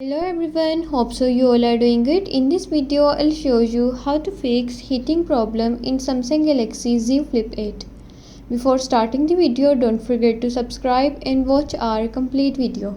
Hello everyone, hope so you all are doing good. In this video I'll show you how to fix heating problem in Samsung Galaxy Z Flip 8. Before starting the video, don't forget to subscribe and watch our complete video.